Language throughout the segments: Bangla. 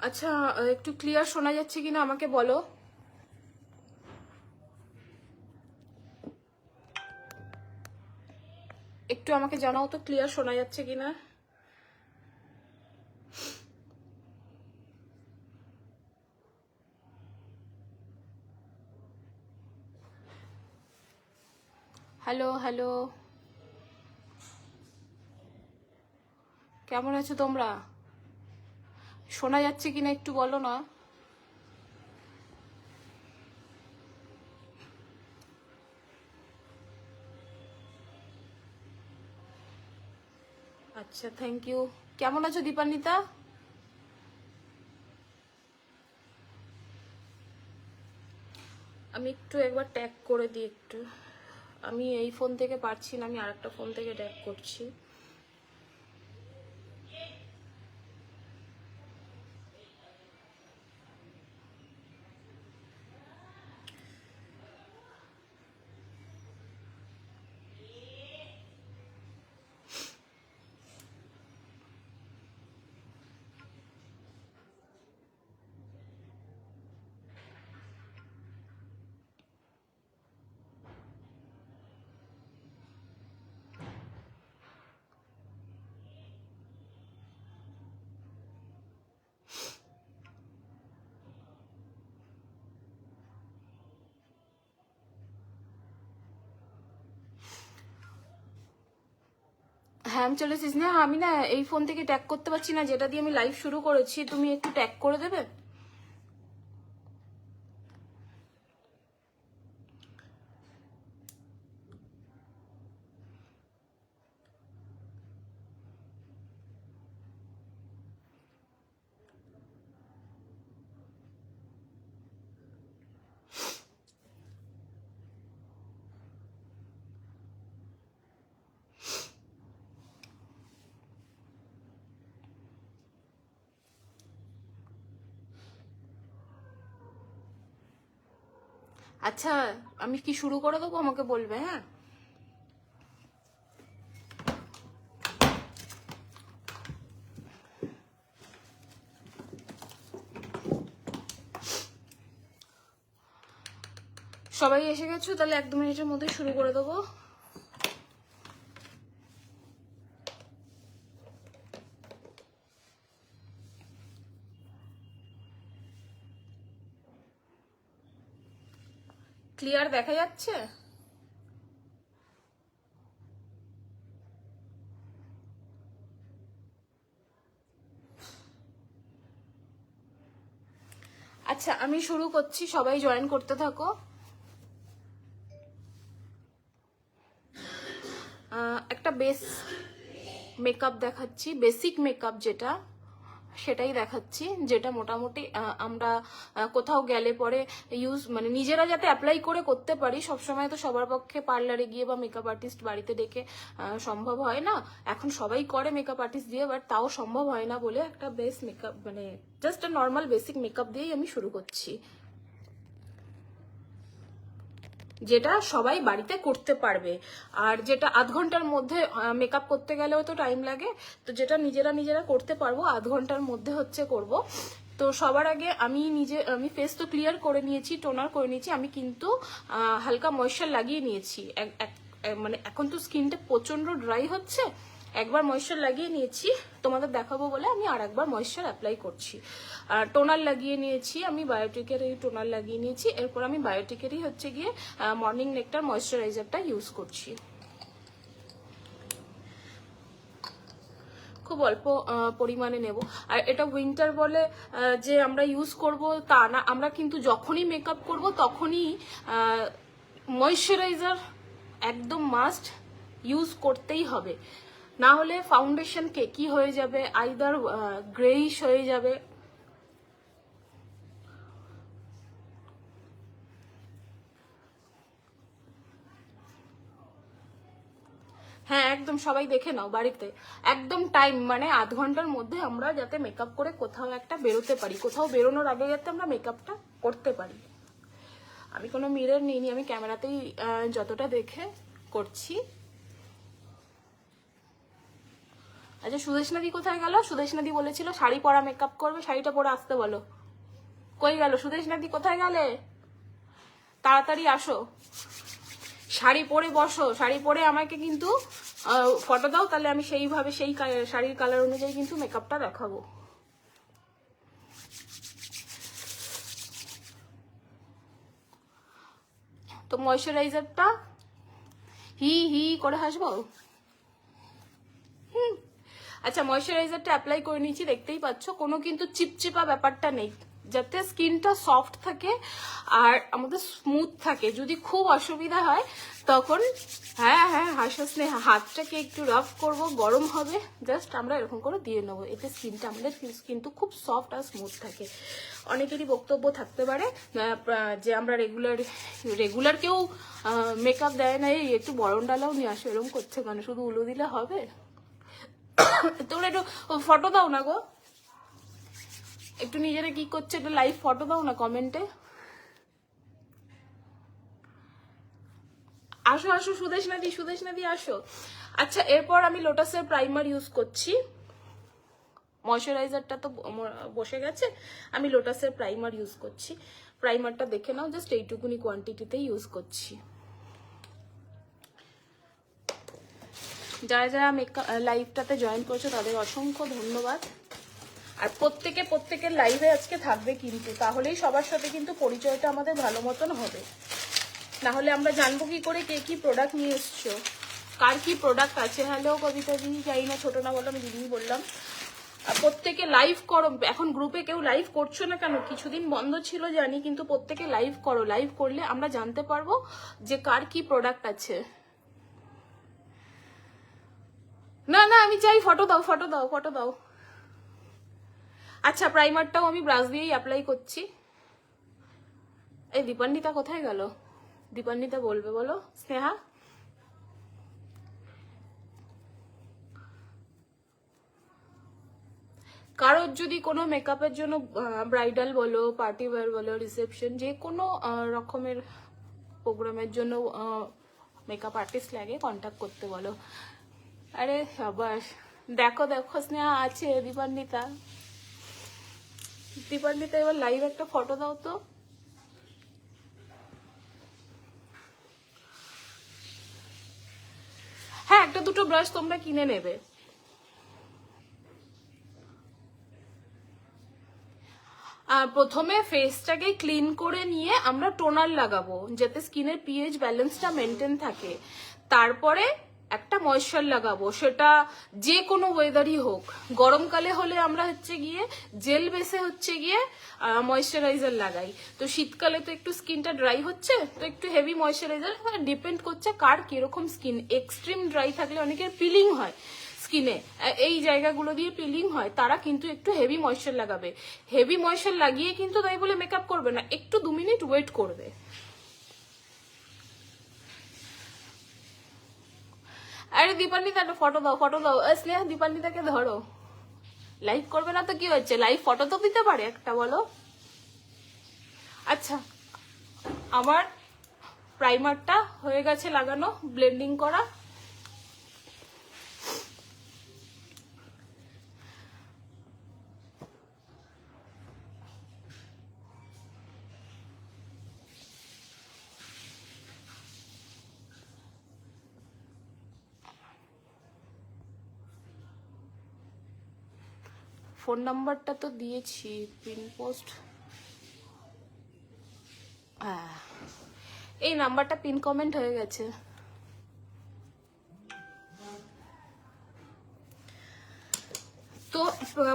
আচ্ছা, একটু ক্লিয়ার শোনা যাচ্ছে কিনা আমাকে বলো। একটু আমাকে জানাও তো ক্লিয়ার শোনা যাচ্ছে কিনা। হ্যালো হ্যালো, কেমন আছো তোমরা? শোনা যাচ্ছে কিনা একটু বলো না। আচ্ছা, থ্যাংক ইউ। কেমন আছো দীপান্বিতা? আমি একটু একবার ট্যাগ করে দিই একটু। আমি এই ফোন থেকে পারছি না, আমি আরেকটা ফোন থেকে ট্যাগ করছি। হ্যাঁ, আমি চলে এসেছি। না, আমি না এই ফোন থেকে ট্যাগ করতে পারছি না, যেটা দিয়ে আমি লাইভ শুরু করেছি। তুমি একটু ট্যাগ করে দেবে? আচ্ছা, আমি কি শুরু করে দেবো? আমাকে বলবে। হ্যাঁ, সবাই এসে গেছো? তাহলে 1-2 মিনিটের মধ্যে শুরু করে দেবো। ক্লিয়ার দেখা যাচ্ছে? আচ্ছা, আমি শুরু করছি, সবাই জয়েন করতে থাকো। একটা মেকআপ দেখাচ্ছি, বেসিক মেকআপ যেটা, সেটাই দেখাচ্ছি, যেটা মোটামুটি আমরা কোথাও গেলে পরে মানে নিজেরা যাতে অ্যাপ্লাই করে করতে পারি। সবসময় তো সবার পক্ষে পার্লারে গিয়ে বা মেকআপ আর্টিস্ট বাড়িতে ডেকে সম্ভব হয় না। এখন সবাই করে মেকআপ আর্টিস্ট দিয়ে, বাট তাও সম্ভব হয় না বলে একটা বেস মেকআপ, মানে জাস্ট নর্মাল বেসিক মেকআপ দিয়েই আমি শুরু করছি, যেটা সবাই বাড়িতে করতে পারবে। আর যেটা আধ ঘন্টার মধ্যে, মেকআপ করতে গেলেও তো টাইম লাগে, তো যেটা নিজেরা করতে পারবো আধ ঘন্টার মধ্যে হচ্ছে করব। তো সবার আগে আমি ফেস তো ক্লিয়ার করে নিয়েছি, টোনার করে নিয়েছি, আমি কিন্তু হালকা ময়েশ্চার লাগিয়ে নিয়েছি। মানে এখন তো স্কিনটা প্রচন্ড ড্রাই হচ্ছে, একবার ময়েশ্চার লাগিয়ে নিয়েছি, তোমাদের দেখাবো বলে আমি আর একবার ময়েশ্চার অ্যাপ্লাই করছি। টোনার লাগিয়ে নিয়েছি, আমি বায়োটিকের এই টোনার লাগিয়ে নিয়েছি। এরপর আমি বায়োটিকেরই হচ্ছে গিয়ে মর্নিং নেকটার ময়েশ্চারাইজারটা ইউজ করছি। খুব অল্প পরিমাণে নেব। আর এটা উইন্টার বলে যে আমরা ইউজ করব তা না, আমরা কিন্তু যখনই মেকআপ করব তখনই ময়েশ্চারাইজার একদম মাস্ট ইউজ করতেই হবে, না হলে ফাউন্ডেশন কেকি হয়ে যাবে, আইদার গ্রেইশ হয়ে যাবে। হ্যাঁ, একদম সবাই দেখে নাও বাড়িতে। একদম টাইম মানে আধ ঘন্টার মধ্যে আমরা যাতে মেকআপ করে কোথাও একটা বেরোতে পারি, কোথাও বেরোনোর আগে যাতে আমরা মেকআপটা করতে পারি। আমি কোনো মিরর নিইনি, আমি ক্যামেরাতেই যতটা দেখে করছি। আচ্ছা সুদেশনাদি কোথায় গেল? সুদেশনাদি বলেছিল শাড়ি পরা মেকআপ করবে, শাড়িটা পরে আসতে বলো। কই গেল সুদেশনাদি? কোথায় গেলে? তাড়াতাড়ি আসো, শাড়ি পরে বসো, শাড়ি পরে আমাকে কিন্তু ফটো দাও, তাহলে আমি সেইভাবে সেই শাড়ির কালার অনুযায়ী কিন্তু মেকআপটা দেখাবো। তো ময়শ্চারাইজারটা হি হি করে হাসবো। আচ্ছা ময়শ্চারাইজারটা অ্যাপ্লাই করে নিচ্ছি, দেখতেই পাচ্ছ কোনো কিন্তু চিপচিপা ব্যাপারটা নেই, যাতে স্কিনটা সফট থাকে আর আমাদের স্মুথ থাকে। যদি খুব অসুবিধা হয় তখন হ্যাঁ হ্যাঁ হাসো স্নেহা, হাতটাকে একটু রাফ করব, গরম হবে, জাস্ট আমরা এরকম করে দিয়ে নেবো, এতে স্কিনটা আমাদের কিন্তু খুব সফট আর স্মুথ থাকে। অনেকেরই বক্তব্য থাকতে পারে যে আমরা রেগুলার কেউ মেকআপ দেয় না, এই একটু বরণ ডালাও নিয়ে আসো, এরকম করছে কেন, শুধু উলো দিলে হবে? তোমরা একটু ফটো দাও না গো, একটু নিজেরা কি করছে একটু লাইভ ফটো দাও না কমেন্টে। আসো আসো সুদেশনাদি আসো। আচ্ছা এরপর আমি লোটাসের প্রাইমার ইউজ করছি, ময়শ্চারাইজারটা তো বসে গেছে, আমি লোটাসের প্রাইমার ইউজ করছি। প্রাইমারটা দেখে নাও, জাস্ট এইটুকুনি কোয়ান্টিটিতেই ইউজ করছি। যারা যারা মেকআপ লাইভটাতে জয়েন করছো তাদের অসংখ্য ধন্যবাদ। আর প্রত্যেকের লাইভে আজকে থাকবে কিন্তু, তাহলেই সবার সাথে কিন্তু পরিচয়টা আমাদের ভালো মতন হবে, না হলে আমরা জানবো কি করে কে কি প্রোডাক্ট নিয়ে এসছো, কার কি প্রোডাক্ট আছে। হ্যালো কবিতা দিদি, যাই না ছোট না বলো, আমি দিদি বললাম। আর প্রত্যেকে লাইভ করো, এখন গ্রুপে কেউ লাইভ করছো না কেন? কিছুদিন বন্ধ ছিল জানি, কিন্তু প্রত্যেকে লাইভ করো, লাইভ করলে আমরা জানতে পারবো যে কার কি প্রোডাক্ট আছে। না না আমি চাই ফটো দাও, ফটো দাও, ফটো দাও। আচ্ছা প্রাইমারটাও আমি ব্রাশ দিয়েই অ্যাপ্লাই করছি। এই দীপান্বিতা কোথায় গেল? দীপান্বিতা বলবে বলো। স্নেহা কারোর যদি কোনো মেকআপের জন্য ব্রাইডাল বলো, পার্টি ওয়্যার বলো, রিসেপশন, যে কোনো রকমের প্রোগ্রামের জন্য মেকআপ আর্টিস্ট লাগে, কন্ট্যাক্ট করতে বলো। আরে আবার দেখো দেখো স্নেহা আছে দীপান্বিতা। দীপান্বিতা এবার লাইভ একটা ফটো দাও তো। হ্যাঁ একটা দুটো ব্রাশ তোমরা কিনে নেবে। প্রথমে ফেসটাকে ক্লিন করে নিয়ে আমরা টোনার লাগাবো, যাতে স্কিনের পিএইচ ব্যালেন্সটা মেনটেন থাকে। তারপরে একটা ময়েশ্চার লাগাবো, সেটা যে কোনো ওয়েদারই হোক। গরমকালে হলে আমরা হচ্ছে গিয়ে জেল বেসে হচ্ছে গিয়ে ময়েশ্চারাইজার লাগাই, তো শীতকালে তো একটু স্কিনটা ড্রাই হচ্ছে, তো একটু হেভি ময়েশ্চারাইজার, ডিপেন্ড করছে কার কিরকম স্কিন। এক্সট্রিম ড্রাই থাকলে অনেকের পিলিং হয় স্কিনে, এই জায়গাগুলো দিয়ে পিলিং হয়, তারা কিন্তু একটু হেভি ময়েশ্চার লাগাবে। হেভি ময়েশ্চার লাগিয়ে কিন্তু তাই বলে মেকআপ করবে না, একটু 2 মিনিট ওয়েট করবে। আরে দীপান্বিতা একটা ফটো দাও, ফটো দাও। স্নেহা দীপান্বিতাকে ধরো, লাইভ করবে না তো কি হচ্ছে, লাইভ ফটো তো দিতে পারে একটা, বলো। আচ্ছা আমার প্রাইমারটা হয়ে গেছে লাগানো, ব্লেন্ডিং করা। ফোন নাম্বারটা তো দিয়েছি, পিন পোস্ট, হ্যাঁ এই নাম্বারটা পিন কমেন্ট হয়ে গেছে। তো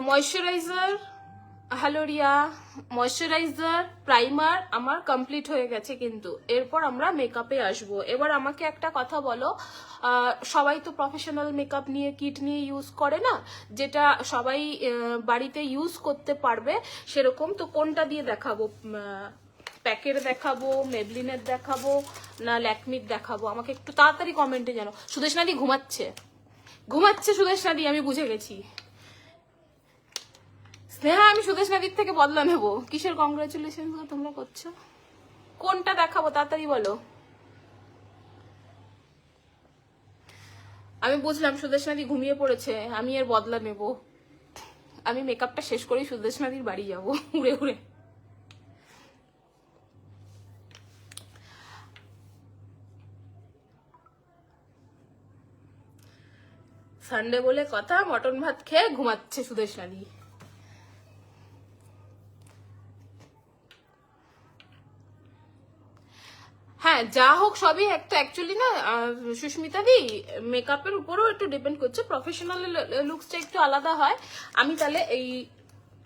moisturiser, hello Riya, moisturiser primer আমার কমপ্লিট হয়ে গেছে, কিন্তু এরপর আমরা মেকআপে আসবো। এবার আমাকে একটা কথা বলো, সবাই তো প্রফেশনাল মেকআপ নিয়ে কিট নিয়ে ইউজ করে না, যেটা সবাই বাড়িতে ইউজ করতে পারবে সেরকম, তো কোনটা দিয়ে দেখাবো? প্যাকের দেখাবো, মেবলিনের দেখাবো, না ল্যাকমির দেখাবো? আমাকে একটু তাড়াতাড়ি কমেন্টে জানো। সুদেশনাদি ঘুমাচ্ছে, ঘুমাচ্ছে সুদেশনাদি, আমি বুঝে গেছি। স্নেহা আমি সুদেশনাদির থেকে বদলা নেবো, কিসের কংগ্রাচুলেশন তোমরা করছো? কোনটা দেখাবো তাড়াতাড়ি বলো। আমি বুঝলাম সুদেশনাদি ঘুমিয়ে পড়েছে, আমি এর বদলা নেব। আমি মেকআপটা শেষ করেই সুদেশনাদির বাড়ি যাব উড়ে উড়ে। সানডে বলে কথা, মটন ভাত খেয়ে ঘুমাচ্ছে সুদেশনাদি। হ্যাঁ যা হোক সবই একটা অ্যাকচুয়ালি না সুস্মিতা দি, মেকআপের উপরও একটু ডিপেন্ড করছে। প্রফেশনাল লুকসটা একটু আলাদা হয়। আমি তাহলে এই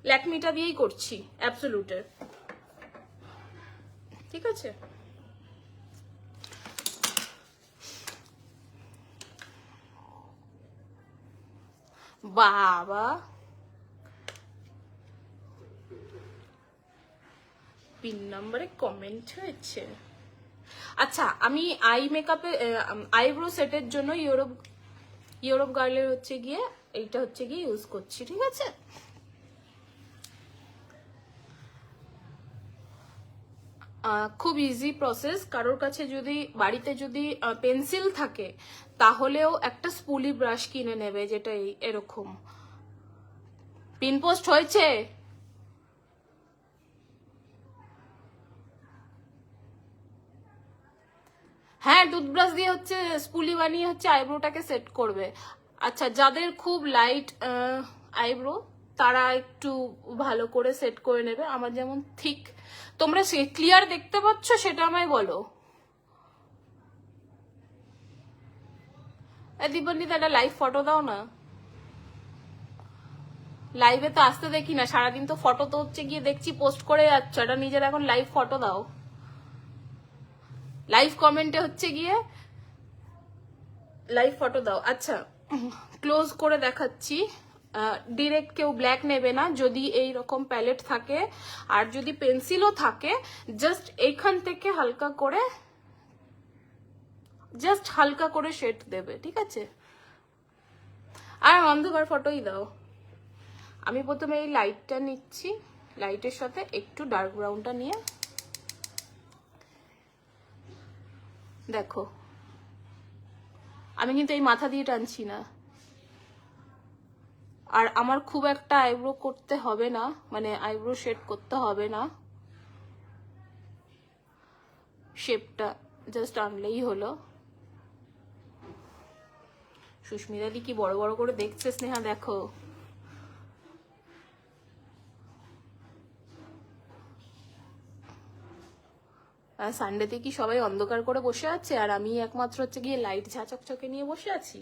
ল্যাকমিটা দিয়েই করছি অ্যাবসোলুটের, ঠিক আছে। বাবা পিন নাম্বারে কমেন্ট হয়েছে। আচ্ছা আমি আই মেকআপে আইব্রো সেটের জন্য ইউরোপ গার্লের হচ্ছে গিয়ে এইটা হচ্ছে গিয়ে ইউজ করছি, ঠিক আছে। খুব ইজি প্রসেস। কারোর কাছে যদি বাড়িতে যদি পেন্সিল থাকে তাহলেও একটা স্পুলি ব্রাশ কিনে নেবে, যেটা এরকম। পিন পোস্ট হয়েছে? হ্যাঁ টুথব্রাশ দিয়ে হচ্ছে স্পুলি বানিয়ে হচ্ছে আইব্রোটাকে সেট করবে। আচ্ছা যাদের খুব লাইট আইব্রো তারা একটু ভালো করে সেট করে নেবে। আমার যেমন থিক, তোমরা সে ক্লিয়ার দেখতে পাচ্ছ সেটা আমায় বলো। দীপন্নি একটা লাইভ ফটো দাও না। লাইভে তো আসতে দেখি না সারাদিন, তো ফটো তো হচ্ছে গিয়ে দেখছি পোস্ট করে যাচ্ছ, এটা নিজের এখন লাইভ ফটো দাও। লাইভ কমেন্টে হচ্ছে গিয়ে লাইভ ফটো দাও। আচ্ছা ক্লোজ করে দেখাচ্ছি। ডিরেক্ট কেউ ব্ল্যাক নেবে না যদি এই রকম প্যালেট থাকে, আর যদি পেন্সিলও থাকে জাস্ট এইখান থেকে হালকা করে শেড দেবে, ঠিক আছে। আর অন্ধকার ফটোই দাও। আমি প্রথমে এই লাইটটা নিচ্ছি, লাইটের সাথে একটু ডার্ক ব্রাউনটা নিয়ে দেখো। আমি কিন্তু এই মাথা দিয়ে টানছি না, আর আমার খুব একটা আইব্রো করতে হবে না, মানে আইব্রো শেড করতে হবে না, শেপটা জাস্ট আনলেই হলো। সুস্মিতা দি কি বড় বড় করে দেখছে স্নেহা, দেখো। সানডেতে কি সবাই অন্ধকার করে বসে আছে আর আমি একমাত্র হচ্ছে গিয়ে লাইট ঝাঁচকচকে নিয়ে বসে আছি?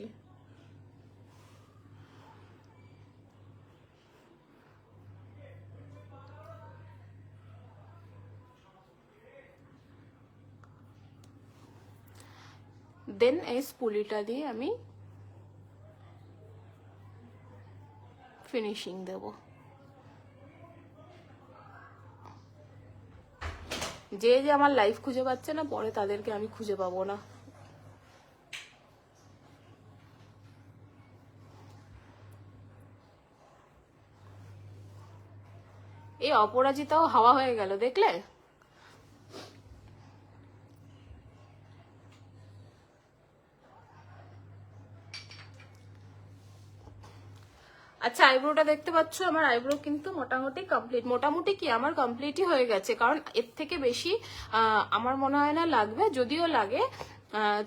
দেন এই স্পুলিটা দিয়ে আমি ফিনিশিং দেব। যে যে আমার লাইফ খুঁজে পাচ্ছে না পরে তাদেরকে আমি খুঁজে পাবো না। এই অপরাজিতাও হাওয়া হয়ে গেল দেখলে। আচ্ছা আইব্রোটা দেখতে পাচ্ছ, আমার আইব্রো কিন্তু মোটামুটি কমপ্লিট। মোটামুটি কি আমার কমপ্লিটই হয়ে গেছে, কারণ এর থেকে বেশি আমার মনে হয় না লাগবে। যদিও লাগে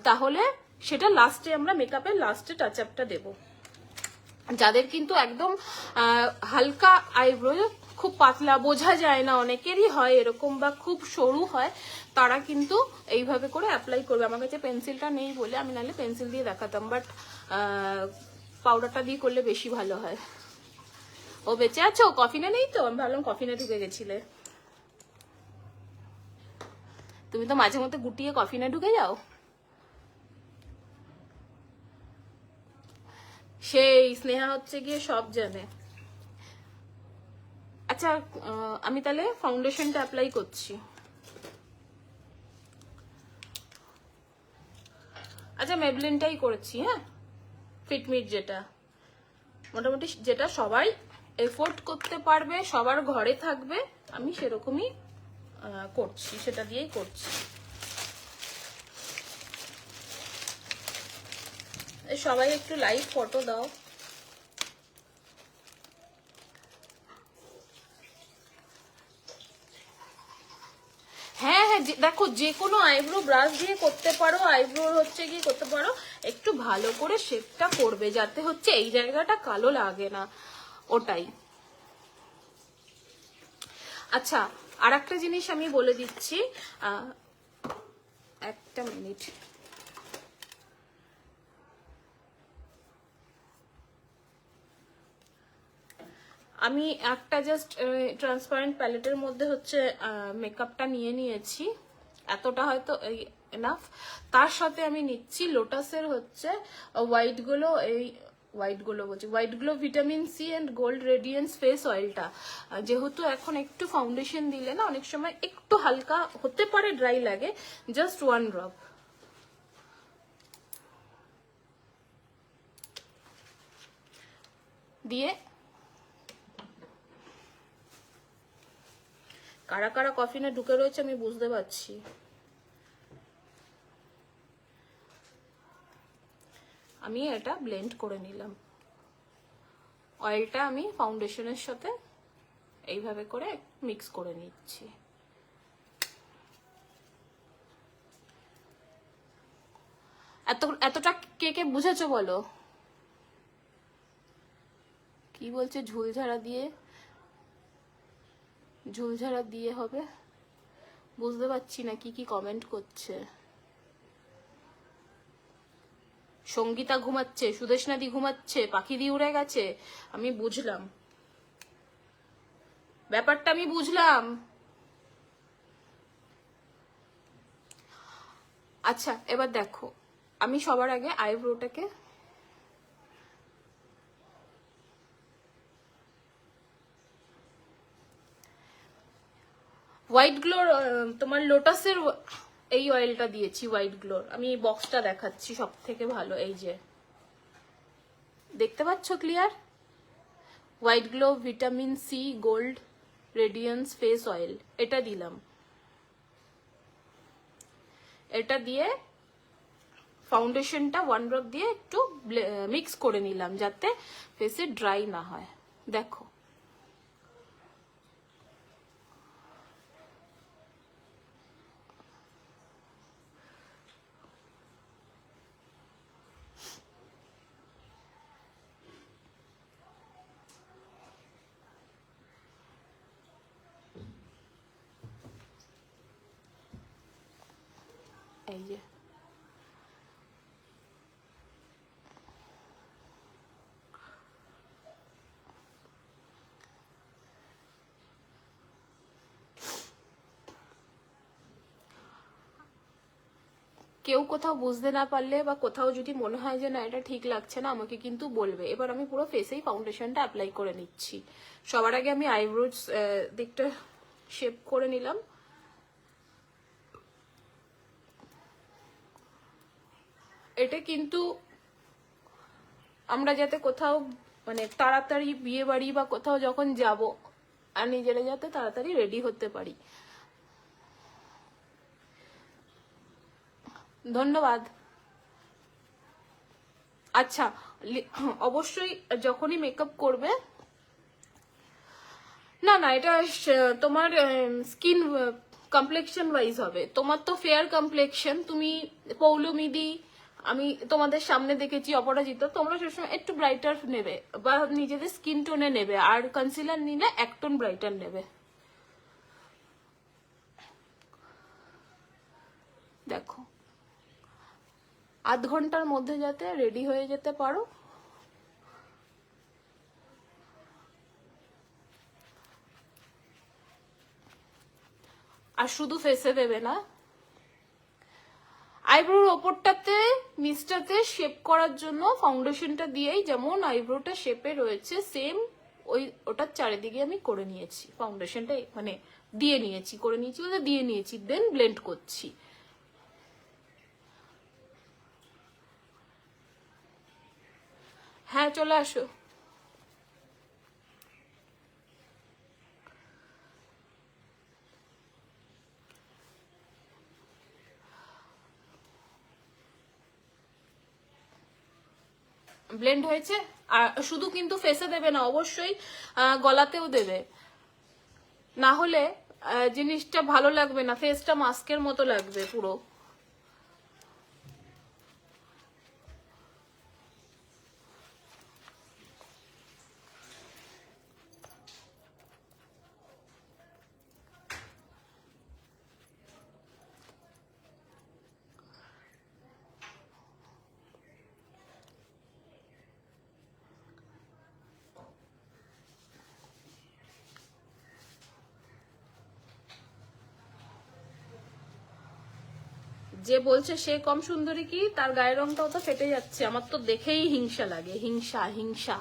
তাহলে সেটা লাস্টে, আমরা মেকআপের লাস্টে টাচ আপটা দেবো। যাদের কিন্তু একদম হালকা আইব্রো, খুব পাতলা বোঝা যায় না, অনেকেরই হয় এরকম, বা খুব সরু হয়, তারা কিন্তু এইভাবে করে অ্যাপ্লাই করবে। আমার কাছে পেন্সিলটা নেই বলে, আমি নাহলে পেন্সিল দিয়ে দেখাতাম, বাট পাউডারটা দিয়ে করলে বেশি ভালো হয়। ও বেঁচে আছো? কফিনে নেই তো? আমি ভাবলাম কফিনে ঢুকে গেছিলে। তুমি তো মাঝে মধ্যে গুটিয়ে কফিনে ঢুকে যাও। সেই স্নেহা হচ্ছে গিয়ে সব জানে। আচ্ছা আমি তাহলে ফাউন্ডেশনটা অ্যাপ্লাই করছি। আচ্ছা মেবলিনটাই করেছি, হ্যাঁ ফিটমিট, যেটা মোটামুটি যেটা সবাই এফোর্ড করতে পারবে, সবার ঘরে থাকবে, আমি সেরকমই করছি, সেটা দিয়েই করছি। সবাই একটু লাইভ ফটো দাও। হ্যাঁ হ্যাঁ, দেখো যে কোনো আইব্রো ব্রাশ দিয়ে করতে পারো, আইব্রো হচ্ছে কি করতে পারো, একটু ভালো করে শেপটা করবে যাতে হচ্ছে এই জায়গাটা কালো লাগে না, ওটাই। আচ্ছা, আর একটা জিনিস আমি বলে দিচ্ছি, একটা মিনিট। আমি একটা জাস্ট ট্রান্সপারেন্ট প্যালেটের মধ্যে হচ্ছে মেকআপটা নিয়ে নিয়েছি, এতটা হয়তো এনাফ। তার সাথে আমি নিচ্ছি লোটাসের হচ্ছে white glow vitamin C and gold radiance face অয়েলটা। যেহেতু এখন একটু ফাউন্ডেশন দিলে না অনেক সময় একটু হালকা হতে পারে, ড্রাই লাগে, জাস্ট 1 ড্রপ দিয়ে। কারা কারা কফিনে ঢুকে রয়েছে আমি বুঝতে পারছি। আমি এটা ব্লেন্ড করে নিলাম, অয়েলটা আমি ফাউন্ডেশনের সাথে এইভাবে করে মিক্স করে নিচ্ছি। এতটা কে কে বুঝেছো বলো? কি বলছে? ঝুলঝাড়া দিয়ে হবে, বুঝতে পারছি না কি কি কমেন্ট করছে। সঙ্গীতা ঘুমাচ্ছে, সুদেশনাদি ঘুমাচ্ছে, পাখি দিয়ে উড়ে গেছে, আমি বুঝলাম ব্যাপারটা, আমি বুঝলাম। আচ্ছা এবার দেখো, আমি সবার আগে আইব্রোটাকে হোয়াইট গ্লোর, তোমার লোটাসের এই অয়েলটা দিয়েছি হোয়াইট গ্লোর। আমি এই বক্সটা দেখাচ্ছি, সব থেকে ভালো, এই যে দেখতে পাচ্ছ clear, white glow vitamin C gold radiance face oil, এটা দিলাম। এটা দিয়ে ফাউন্ডেশনটা 1 ড্রপ দিয়ে একটু মিক্স করে নিলাম যাতে ফেসে ড্রাই না হয়। দেখো এই যে, কেউ কোথাও বুঝতে না পারলে বা কোথাও যদি মনে হয় যে না এটা ঠিক লাগছে না, আমাকে কিন্তু বলবে। এবার আমি পুরো ফেসেই ফাউন্ডেশনটা অ্যাপ্লাই করে নিচ্ছি। সবার আগে আমি আইব্রোজ দিকটা শেপ করে নিলাম। এটা কিন্তু আমরা যাতে কোথাও মানে তাড়াতাড়ি বিয়ে বাড়ি বা কোথাও যখন যাব, আর নিজেরা যাতে তাড়াতাড়ি রেডি হতে পারি। ধন্যবাদ। আচ্ছা, অবশ্যই যখনই মেকআপ করবে, না না এটা তোমার স্কিন কমপ্লেকশন ওয়াইজ হবে। তোমার তো ফেয়ার কমপ্লেকশন, তুমি পৌলমিদি, আমি তোমাদের সামনে দেখেছি অপরাজিতা, তোমরা সবসময় একটু ব্রাইটার নেবে বা নিজেদের স্কিন টোনে নেবে, আর কনসিলার নিলে 1 টোন ব্রাইটার নেবে। দেখো 0.5 ঘন্টার মধ্যে যাতে রেডি হয়ে যেতে পারো। আর শুধু ফেসে দেবে না, আইব্রোর ওপরটাতে নিচটাতে শেপ করার জন্য ফাউন্ডেশনটা দিয়েই যেমন আইব্রোটা শেপে রয়েছে সেম ওটার চারিদিকে আমি করে নিয়েছি ফাউন্ডেশনটা, মানে দিয়ে নিয়েছি, করে নিয়েছি বলতে দিয়ে নিয়েছি, দেন ব্লেন্ড করছি। হ্যাঁ চলে আসো। ব্লেন্ড হয়েছে। আর শুধু কিন্তু ফেসে দেবে না, অবশ্যই গলাতেও দেবে, না হলে জিনিসটা ভালো লাগবে না, ফেসটা মাস্কের মতো লাগবে পুরো। যে বলছে সে কম সুন্দরী কি, তার গায়ের রংটাও তো ফেটে যাচ্ছে, আমার তো দেখেই হিংসা লাগে, হিংসা হিংসা।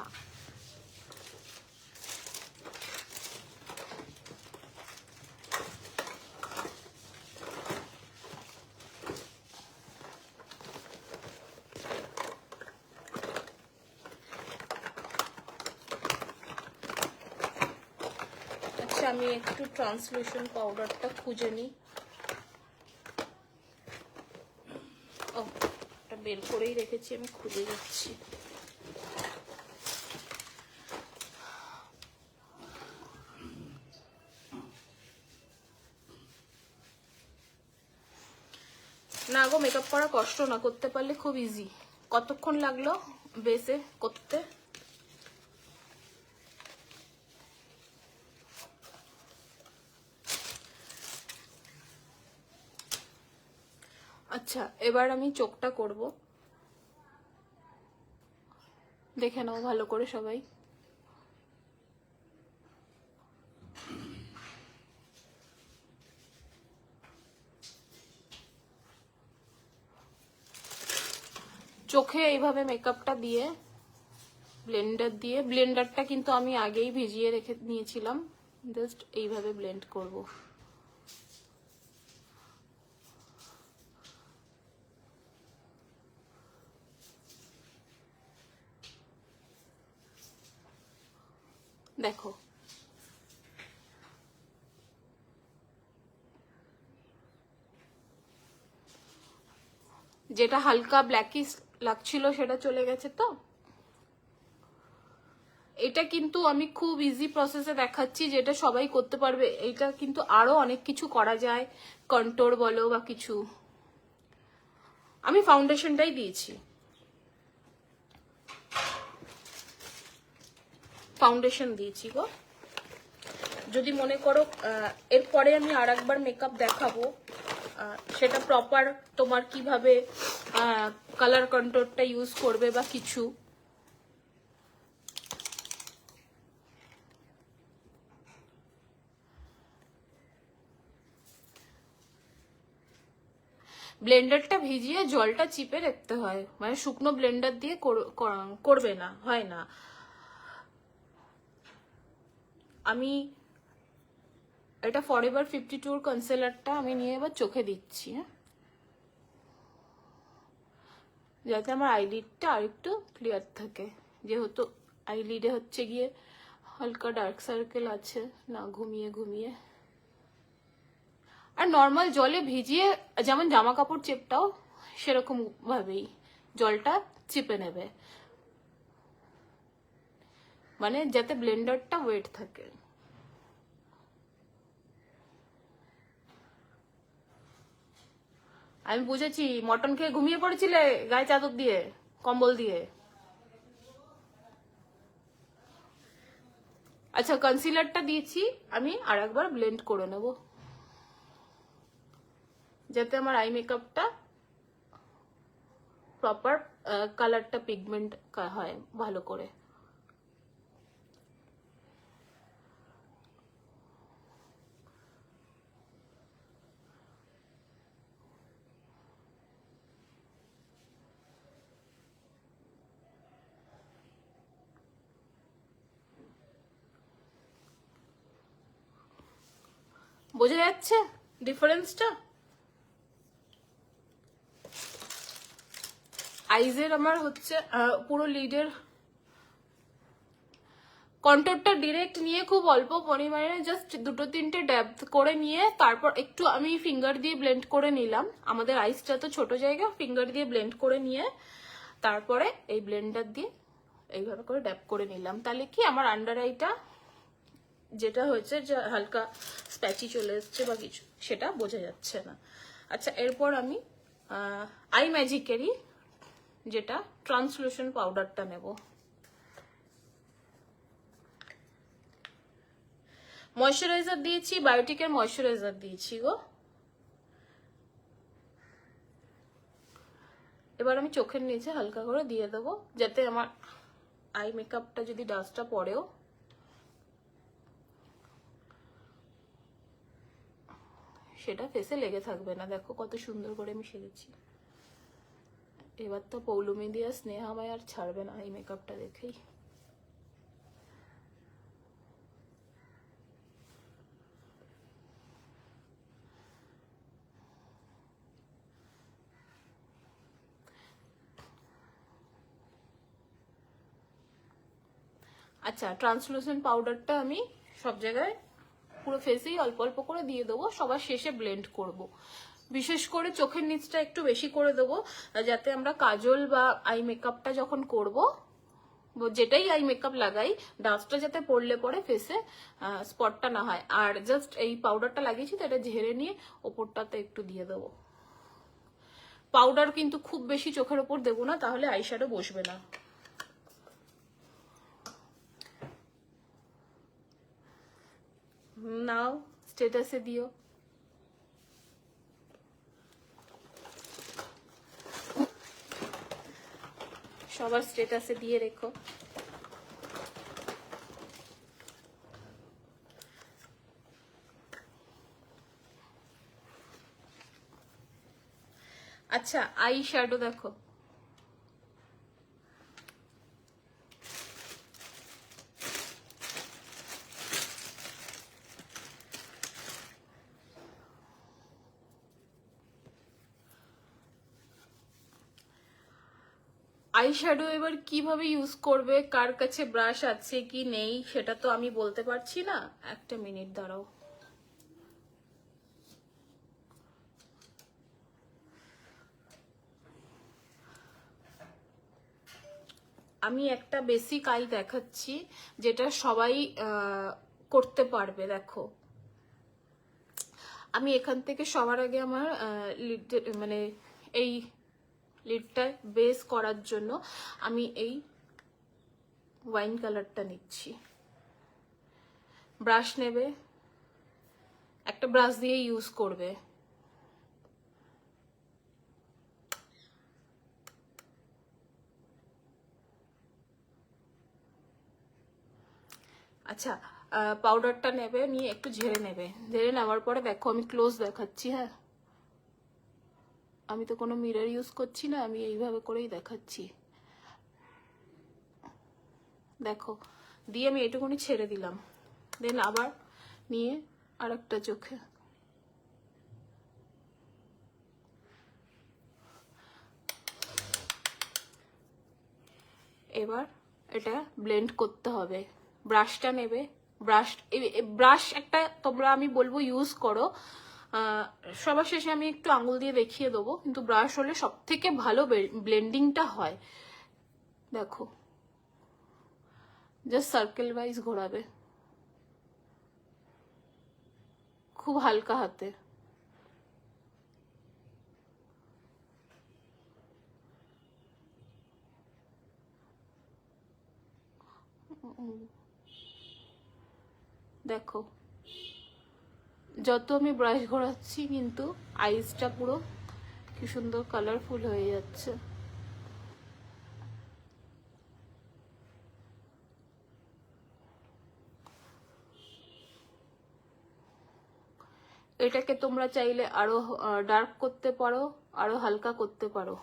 আচ্ছা আমি একটু ট্রান্সলুশন পাউডারটা খুঁজে নিই। ও, এটা বের করেই রেখেছি, আমি খুঁজে যাচ্ছি। না গো, মেকআপ করা কষ্ট না, করতে পারলে খুব ইজি। কতক্ষণ লাগলো বেসে করতে? আচ্ছা এবার আমি চোখটা করব, দেখে নাও ভালো করে সবাই। চোখে এইভাবে মেকআপটা দিয়ে ব্লেন্ডার দিয়ে, ব্লেন্ডারটা কিন্তু আমি আগেই ভিজিয়ে রেখে নিয়েছিলাম, জাস্ট এইভাবে ব্লেন্ড করব। দেখো যেটা হালকা ব্ল্যাকিশ লাগছিল সেটা চলে গেছে। তো এটা কিন্তু আমি খুব ইজি প্রসেসে দেখাচ্ছি, যেটা সবাই করতে পারবে। এটা কিন্তু আরো অনেক কিছু করা যায়, কন্ট্রোর বলো বা কিছু। আমি ফাউন্ডেশনটাই দিয়েছি, ফাউন্ডেশন দিয়েছি গো। যদি মনে করো এরপরে আমি আর একবার মেকআপ দেখাবো, সেটা প্রপার তোমার কিভাবে কালার কন্ট্রোলটা ইউজ করবে বা কিছু, ব্লেন্ডারটা ভিজিয়ে জলটা চিপে রাখতে হয়, মানে শুকনো ব্লেন্ডার দিয়ে করবে না, হয় না। আমি এটা ফরএভার 52 কনসিলারটা আমি নিয়ে এবার চোখে দিচ্ছি, যাতে আমার আইলিডটা আরেকটু ক্লিয়ার থাকে, যেহেতু আইলিডে হচ্ছে গিয়ে হালকা ডার্ক সার্কেল আছে না, ঘুমিয়ে ঘুমিয়ে। আর নর্মাল জলে ভিজিয়ে যেমন জামা কাপড় চেপটাও সেরকম ভাবেই জলটা চিপে নেবে, মানে যাতে ব্লেন্ডারটা ওয়েট থাকে। আমি বুঝেছি, মটন খেয়ে ঘুমিয়ে পড়েছিলে গায়ে চাদর দিয়ে, কম্বল দিয়ে। আচ্ছা কনসিলারটা দিয়েছি, আমি আর একবার ব্লেন্ড করে নেব, যাতে আমার আই মেকআপটা প্রপার কালারটা পিগমেন্ট হয় ভালো করে। বোঝা যাচ্ছে ডিফারেন্সটা? আইজের আমার হচ্ছে পুরো লিডের কন্ট্রোরটা ডিরেক্ট নিয়ে খুব অল্প পরিমাণে জাস্ট 2-3টে ড্যাব করে নিয়ে তারপর একটু আমি ফিঙ্গার দিয়ে ব্লেন্ড করে নিলাম। আমাদের আইসটা তো ছোট জায়গা, ফিঙ্গার দিয়ে ব্লেন্ড করে নিয়ে তারপরে এই ব্লেন্ডার দিয়ে এইভাবে করে ড্যাপ করে নিলাম, তাহলে কি আমার আন্ডার আইটা যেটা হয়েছে যে হালকা স্প্যাচি চলে এসছে বা কিছু, সেটা বোঝা যাচ্ছে না। আচ্ছা, এরপর আমি আই ম্যাজিকেরই যেটা ট্রান্সলুশন পাউডারটা নেব। ময়শ্চারাইজার দিয়েছি, বায়োটিকের ময়শ্চারাইজার দিয়েছি গো। এবার আমি চোখের নিচে হালকা করে দিয়ে দেবো, যাতে আমার আই মেকআপটা যদি ডাস্টটা পড়েও সেটা ফেসে লেগে থাকবে না। দেখো কত সুন্দর করে আমি সেরেছি। এবার তো পৌলুমি দিয়ে স্নেহা আমায় আর ছাড়বে না এই মেকআপটা দেখেই। আচ্ছা, ট্রান্সলুসেন্ট পাউডারটা আমি সব জায়গায় পুরো ফেসেই অল্প অল্প করে দিয়ে দেবো, সবার শেষে ব্লেন্ড করব। বিশেষ করে চোখের নিচটা একটু বেশি করে দেবো, যাতে আমরা কাজল বা আই মেকআপটা যখন করব, যেটাই আই মেকআপ লাগাই, ডাস্টটা যাতে পড়লে পরে ফেসে স্পটটা না হয়। আর জাস্ট এই পাউডারটা লাগিয়েছি তো এটা ঝেড়ে নিয়ে ওপরটাতে একটু দিয়ে দেবো। পাউডার কিন্তু খুব বেশি চোখের ওপর দেবো না, তাহলে আইশ্যাডো বসবে না। নাও স্টেটাসে দিও। সবার স্টেটাসে দিয়ে রেখো। আচ্ছা, আই শ্যাডো দেখো, আই শ্যাডো এবার কিভাবে ইউজ করবে, কার কাছে ব্রাশ আছে কি নেই সেটা তো আমি বলতে পারছি না। একটা মিনিট দাঁড়াও। আমি একটা বেসিক আই দেখাচ্ছি যেটা সবাই করতে পারবে। দেখো, আমি এখান থেকে সবার আগে আমার মানে এই লিডটা বেস করার জন্য আমি এই ওয়াইন কালারটা নিচ্ছি। ব্রাশ নেবে, একটা ব্রাশ দিয়ে ইউজ করবে। আচ্ছা, পাউডারটা নেবে, নিয়ে একটু ঝেড়ে নেবে। ঝেড়ে নেওয়ার পরে দেখো আমি ক্লোজ দেখাচ্ছি। হ্যাঁ, আমি তো কোনো মিরর ইউজ করছি না, আমি এইভাবে করেই দেখাচ্ছি। দেখো, দিয়ে আমি এটুকুনি ছেড়ে দিলাম। দেন আবার নিয়ে আরেকটা চোখে এবার এটা ব্লেন্ড করতে হবে। ব্রাশটা নেবে, ব্রাশ একটা তোমরা আমি বলবো ইউজ করো। সবার শেষে আমি একটু আঙুল দিয়ে দেখিয়ে দেবো, কিন্তু ব্রাশ হলে সব থেকে ভালো ব্লেন্ডিংটা হয়। দেখো, জাস্ট সার্কেল ওয়াইজ ঘোরাবে খুব হালকা হাতে। দেখো, যত আমি ব্রাশ ঘোরাচ্ছি কিন্তু আইসটা পুরো কি সুন্দর কালারফুল হয়ে যাচ্ছে। এটাকে তোমরা চাইলে আরো ডার্ক করতে পারো, আরো হালকা করতে পারো।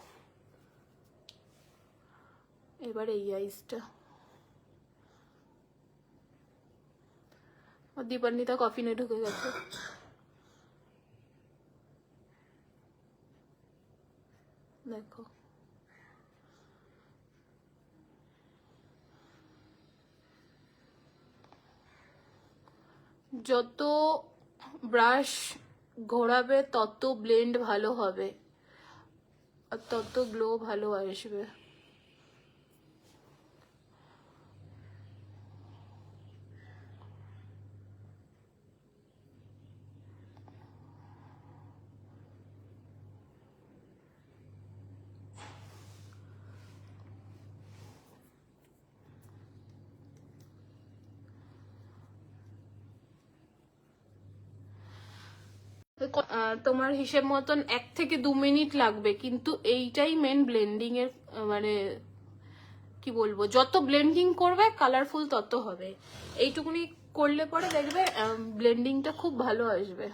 এবার এই আইসটা দীপান্বিতা কফি নিয়ে ঢুকে গেছে। দেখো, যত ব্রাশ ঘোরাবে তত ব্লেন্ড ভালো হবে আর তত গ্লো ভালো আসবে। তোমার হিসেব মতন 1 থেকে 2 মিনিট লাগবে, কিন্তু এইটাই মেন ব্লেন্ডিং এর মানে কি বলবো, যত ব্লেন্ডিং করবে কালারফুল তত হবে। এইটুকুনি করলে পরে দেখবে ব্লেন্ডিংটা খুব ভালো আসবে।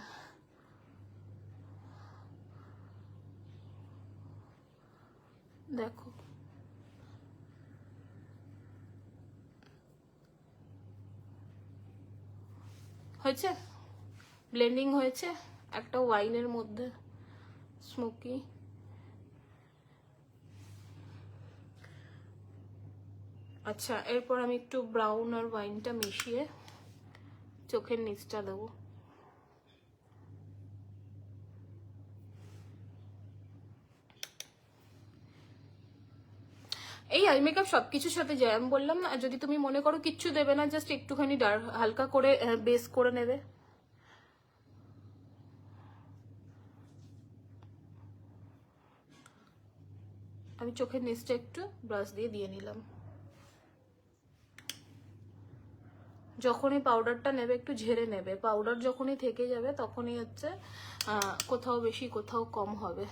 দেখো হয়েছে, ব্লেন্ডিং হয়েছে একটা ওয়াইনের মধ্যে স্মোকি। আচ্ছা, এরপর আমি একটু ব্রাউন আর ওয়াইনটা মিশিয়ে চোখের নিচটা দেবো। এই আই মেকআপ সবকিছুর সাথে যায়, আমি বললাম না, যদি তুমি মনে করো কিচ্ছু দেবে না, জাস্ট একটুখানি ডার্ক হালকা করে বেস করে নেবে। আমি চোখের নিচটা একটু ব্রাশ দিয়ে দিয়ে নিলাম। যখনই পাউডারটা নেবে একটু ঝেড়ে নেবে, পাউডার যখনই থেকে যাবে তখনই হচ্ছে কোথাও বেশি কোথাও কম হবে।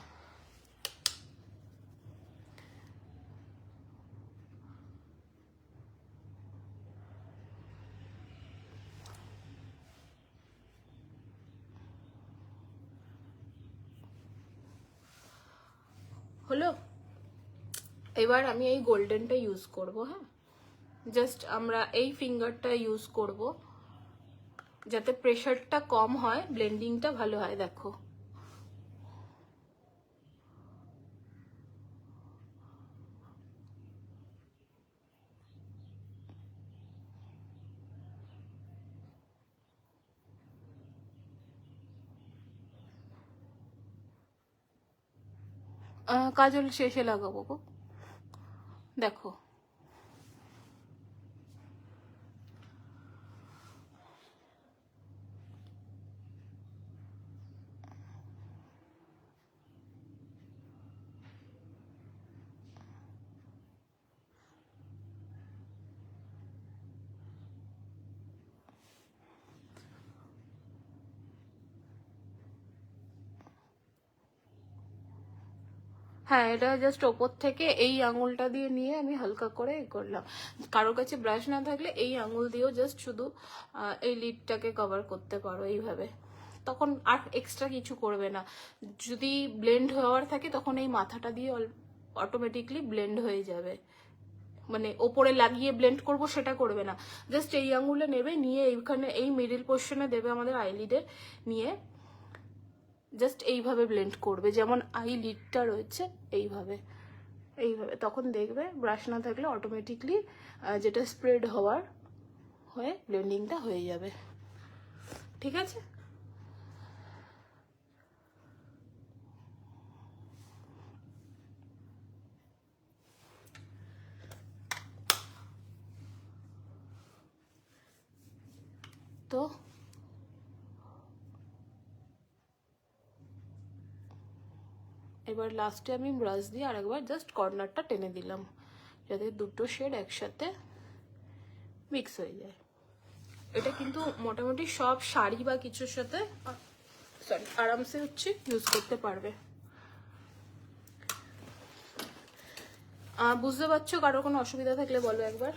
হলো, এবার আমি এই গোল্ডেনটা ইউজ করব। হ্যাঁ, জাস্ট আমরা এই ফিঙ্গারটা ইউজ করব যাতে প্রেশারটা কম হয়, ব্লেন্ডিংটা ভালো হয়। দেখো কাজল শেষে লাগাবো গো। দেখো হ্যাঁ, এটা জাস্ট ওপর থেকে এই আঙুলটা দিয়ে নিয়ে আমি হালকা করে করলাম। কারোর কাছে ব্রাশ না থাকলে এই আঙুল দিয়েও জাস্ট শুধু এই লিডটাকে কভার করতে পারো এইভাবে, তখন আর এক্সট্রা কিছু করবে না। যদি ব্লেন্ড হওয়ার থাকে তখন এই মাথাটা দিয়ে অটোমেটিকলি ব্লেন্ড হয়ে যাবে, মানে ওপরে লাগিয়ে ব্লেন্ড করব সেটা করবে না। জাস্ট এই আঙুলে নেবে, নিয়ে এইখানে এই মিডিল পোর্শনে দেবে আমাদের আইলিডে, নিয়ে জাস্ট এইভাবে ব্লেন্ড করবে, যেমন আই লিডটা রয়েছে এইভাবে এইভাবে। তখন দেখবে ব্রাশ না থাকলে অটোমেটিকলি যেটা স্প্রেড হওয়ার হয়ে ব্লেন্ডিংটা হয়ে যাবে। ঠিক আছে, তো এবার লাস্টে আমি ব্রাশ দিয়ে আরেকবার জাস্ট কর্নারটা টেনে দিলাম যাতে দুটো শেড একসাথে মিক্স হয়ে যায়। এটা কিন্তু মোটামুটি সব শাড়ি বা কিছুর সাথে আরামসে হচ্ছে ইউজ করতে পারবে। বুঝতে পারছো? কারো কোনো অসুবিধা থাকলে বলো একবার।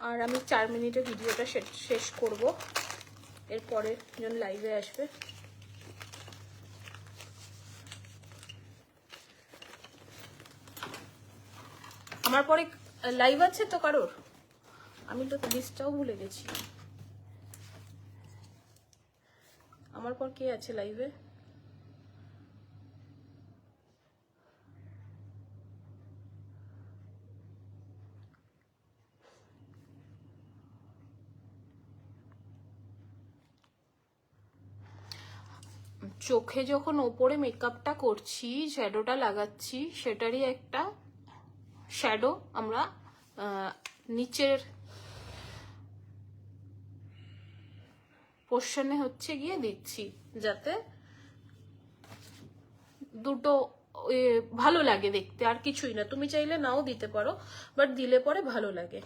আর আমি 4 মিনিটের ভিডিওটা শেষ করব, এরপরে যখন লাইভে আসবে। আমার পরে লাইভ আছে তো কারোর? আমি তো লিস্টটাও ভুলে গেছি। আমার পর কে আছে লাইভে? চোখে যখন ওপরে মেকআপটা করছি, শ্যাডোটা লাগাচ্ছি, সেটারই একটা শ্যাডো আমরা নিচের পোর্শনে হচ্ছে গিয়ে দিচ্ছি, যাতে দুটো ভালো লাগে দেখতে, আর কিছুই না। তুমি চাইলে নাও দিতে পারো, বাট দিলে পরে ভালো লাগে।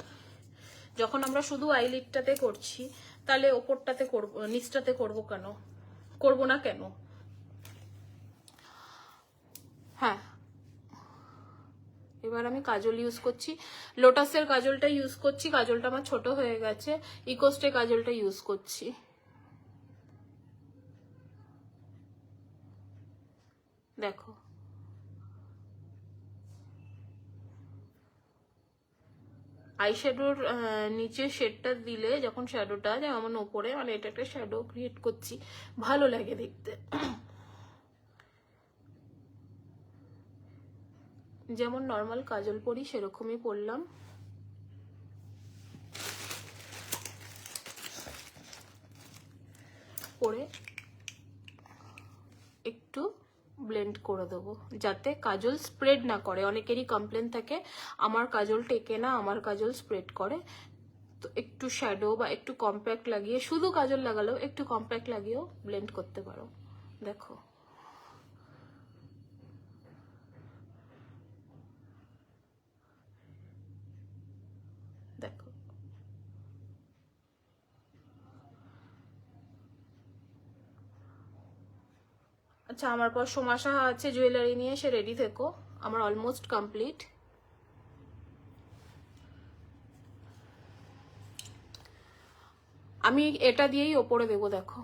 যখন আমরা শুধু আইলিডটাতে করছি, তাহলে ওপরটাতে করবো, নিচটাতে করবো কেন? করব না কেন। হ্যাঁ, এবার আমি কাজল ইউজ করছি, লোটাসের কাজলটা ইউজ করছি, কাজলটা আমার ছোট হয়ে গেছে, ইকোস্টে কাজলটা ইউজ করছি। দেখো আইশ্যাডোর নিচে শেডটা দিলে যখন শ্যাডোটা যেমন ওপরে, মানে এটা একটা শ্যাডো ক্রিয়েট করছি, ভালো লাগে দেখতে। যেমন নর্মাল কাজল পরি সেরকমই পরলাম। পরে একটু ব্লেন্ড করে দেবো যাতে কাজল স্প্রেড না করে। অনেকেরই কমপ্লেন থাকে আমার কাজল টেকে না, আমার কাজল স্প্রেড করে। তো একটু শ্যাডো বা একটু কম্প্যাক্ট লাগিয়ে, শুধু কাজল লাগালেও একটু কম্প্যাক্ট লাগিয়েও ব্লেন্ড করতে পারো। দেখো দেখো আচ্ছা, আমার পর সোমাশা আছে জুয়েলারি নিয়ে, সে রেডি থেকো, আমার অলমোস্ট কমপ্লিট। আমি এটা দিয়েই ওপরে দেবো, দেখো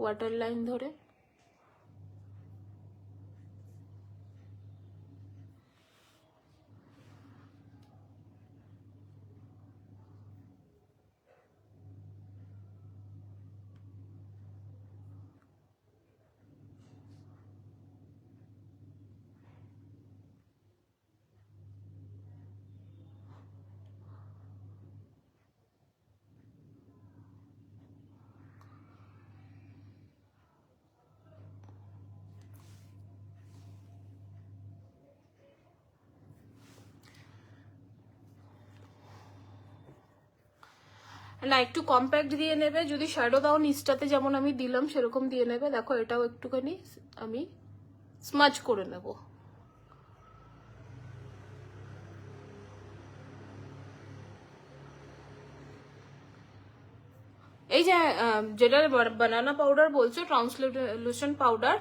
ওয়াটার লাইন ধরে। না, একটু কম্প্যাক্ট দিয়ে নেবে, যদি শ্যাডো দাও নিচটাতে যেমন আমি দিলাম সেরকম দিয়ে নেবে। দেখো এটাও একটুখানি আমি স্মাজ করে নেব। এই যে যেটা বানানা পাউডার বলছো, ট্রান্সলুশন পাউডার,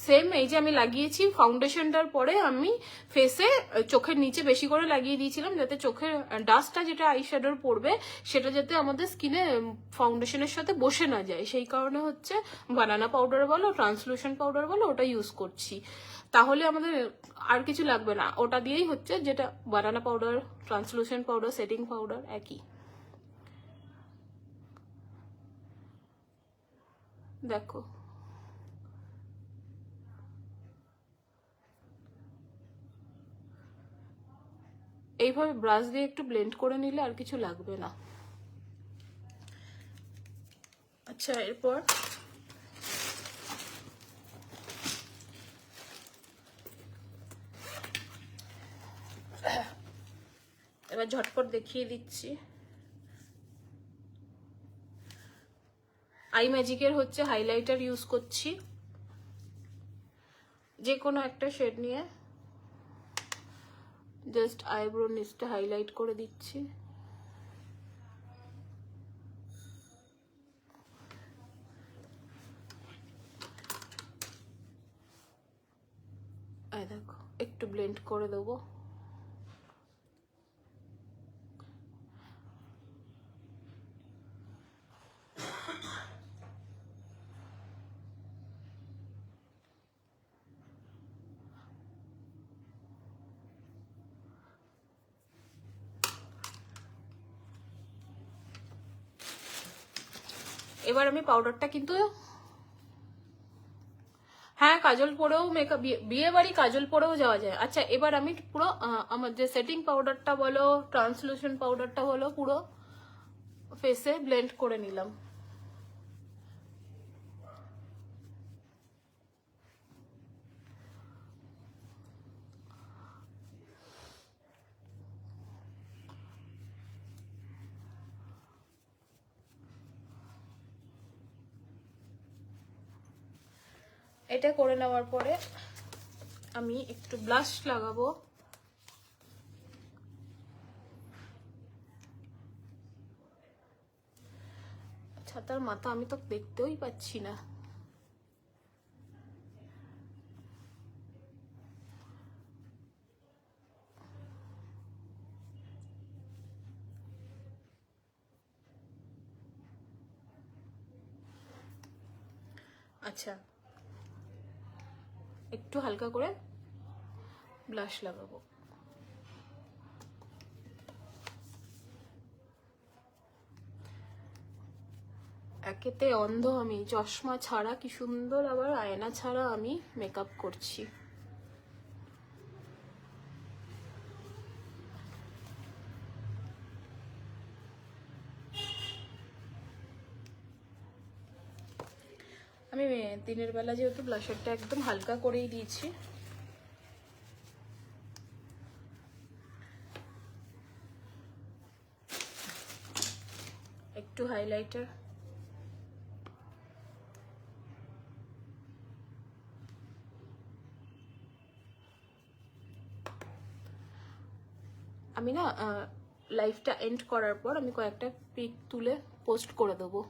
সেম এই যে আমি লাগিয়েছি ফাউন্ডেশনটার পরে আমি ফেসে চোখের নিচে বেশি করে লাগিয়ে দিয়েছিলাম, যাতে চোখের ডাস্টটা যেটা আইশ্যাডোর পড়বে সেটা যাতে আমাদের স্কিনে ফাউন্ডেশনের সাথে বসে না যায়, সেই কারণে হচ্ছে বানানা পাউডার বলো ট্রান্সলুশন পাউডার বলো ওটা ইউজ করছি। তাহলে আমাদের আর কিছু লাগবে না, ওটা দিয়েই হচ্ছে, যেটা বানানা পাউডার, ট্রান্সলুশন পাউডার, সেটিং পাউডার একই। দেখো এইভাবে ব্রাশ দিয়ে একটু ব্লেন্ড করে নিলে আর কিছু লাগবে না। আচ্ছা, এরপর এবার ঝটপট দেখিয়ে দিচ্ছি। আই ম্যাজিকের হচ্ছে হাইলাইটার ইউজ করছি, যে কোনো একটা শেড নিয়ে জাস্ট আইব্রো নিচটা হাইলাইট করে দিচ্ছি। এই দেখো একটু ব্লেন্ড করে দেবো। এবার আমি পাউডারটা কিন্তু, হ্যাঁ কাজল পরেও মেকআপ, বিয়ে বাড়ি কাজল পরেও যাওয়া যায়। আচ্ছা, এবার আমি পুরো আমার যে সেটিং পাউডারটা বলো ট্রান্সলুশন পাউডারটা বলো পুরো ফেসে ব্লেন্ড করে নিলাম। এটা করে নেওয়ার পরে আমি একটু ব্লাশ লাগাবো। ছাতার মাথা আমি তো দেখতেই পাচ্ছি না। আচ্ছা, একটু হালকা করে ব্লাশ লাগাবো। একেতে অন্ধ আমি, চশমা ছাড়া কি সুন্দর, আবার আয়না ছাড়া আমি মেকআপ করছি। আমি দিনের বেলা যেহেতু ব্লাশারটা একদম হালকা করেই দিয়েছি, একটু হাইলাইটার, আমি না লাইভটা এন্ড করার পর আমি কয়েকটা পিক তুলে পোস্ট করে দেবো।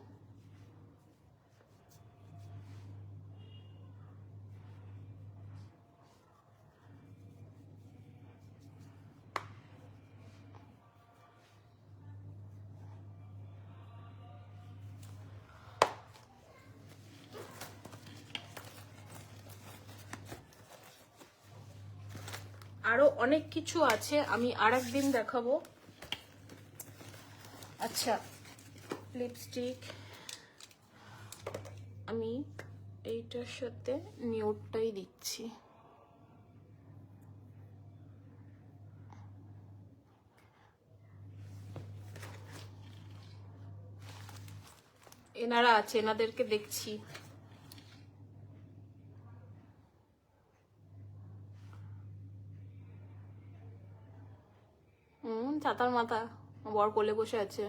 আরো অনেক কিছু আছে, আমি আরেকদিন দেখাবো। আচ্ছা, লিপস্টিক আমি এইটার সাথে নিউডটাই দিচ্ছি। এনারা আছে, এনাদেরকে দেখছি। ছাতার মাথা, বর কোলে বসে আছে।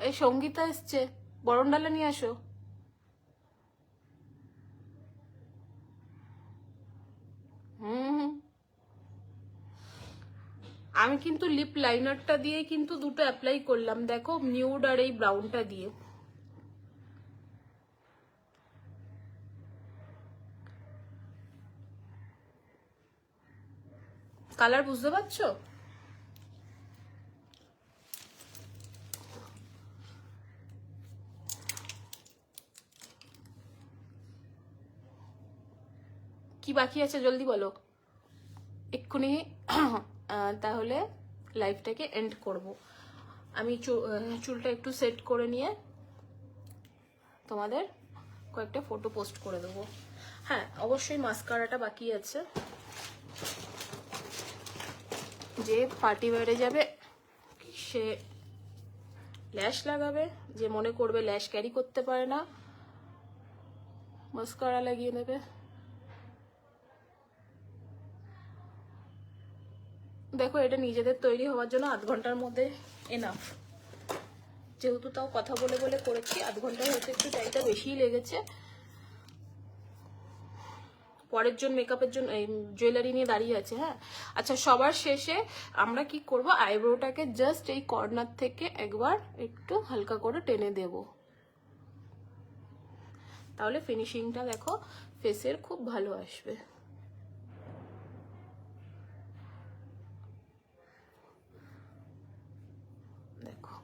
এই সঙ্গীতা এসছে, বরণ ডালা নিয়ে আসো। আমি কিন্তু লিপ লাইনারটা দিয়ে কিন্তু দুটো অ্যাপ্লাই করলাম, দেখো, নিউড আর এই ব্রাউনটা দিয়ে। কালার বুঝতে পারছো? কি বাকি আছে জলদি বলো, এক্ষুনি তাহলে লাইভটাকে এন্ড করব। আমি চুলটা একটু সেট করে নিয়ে তোমাদের কয়েকটা ফটো পোস্ট করে দেবো। হ্যাঁ, অবশ্যই মাস্কারাটা বাকি আছে। যে পার্টি ওয়্যারে যাবে সে ল্যাশ লাগাবে, যে মনে করবে ল্যাশ ক্যারি করতে পারে না মাস্কারা লাগিয়ে নেবে। দেখো, এটা নিজেদের তৈরি হওয়ার জন্য আধ ঘন্টার মধ্যে এনাফ। যেহেতু তাও কথা বলে বলে করেছি, আধ ঘন্টায় হয়তো একটু টাইমটা বেশিই লেগেছে। পরের জন মেকআপের জন্য জুয়েলারি নিয়ে দাঁড়িয়ে আছে। হ্যাঁ, আচ্ছা, সবার শেষে আমরা কি করব, আইব্রোটাকে জাস্ট এই কর্নার থেকে একবার একটু হালকা করে টেনে দেব, তাহলে ফিনিশিংটা দেখো ফেসের খুব ভালো আসবে। দেখো,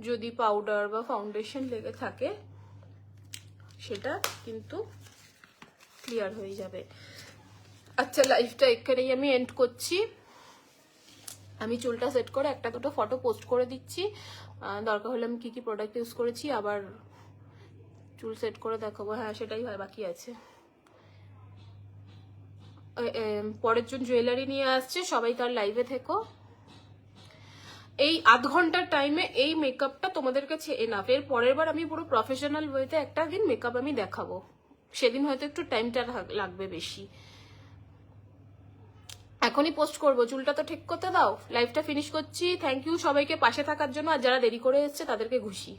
যদি পাউডার বা ফাউন্ডেশন লেগে থাকে সেটা কিন্তু ক্লিয়ার হয়ে যাবে। আচ্ছা, লাইভটা এখানেই আমি এন্ড করছি। আমি চুলটা সেট করে একটা দুটো ফটো পোস্ট করে দিচ্ছি, দরকার হলে আমি কি কি প্রোডাক্ট ইউজ করেছি আবার চুল সেট করে দেখাবো। হ্যাঁ, সেটাই বাকি আছে। পরের জন জুয়েলারি নিয়ে আসছে, সবাই তার লাইভে থেকো। এই আধ ঘন্টার টাইমে এই মেকআপটা তোমাদের কাছে এনাফ। এর পরের বার আমি পুরো প্রফেশনাল ওয়েতে একটা দিন মেকআপ আমি দেখাবো, সেদিন হয়তো একটু টাইমটা লাগবে বেশি। এখনই পোস্ট করবো, চুলটা তো ঠিক করতে দাও। লাইভটা ফিনিশ করছি। থ্যাংক ইউ সবাইকে পাশে থাকার জন্য, আর যারা দেরি করে এসছে তাদেরকে ঘুষি।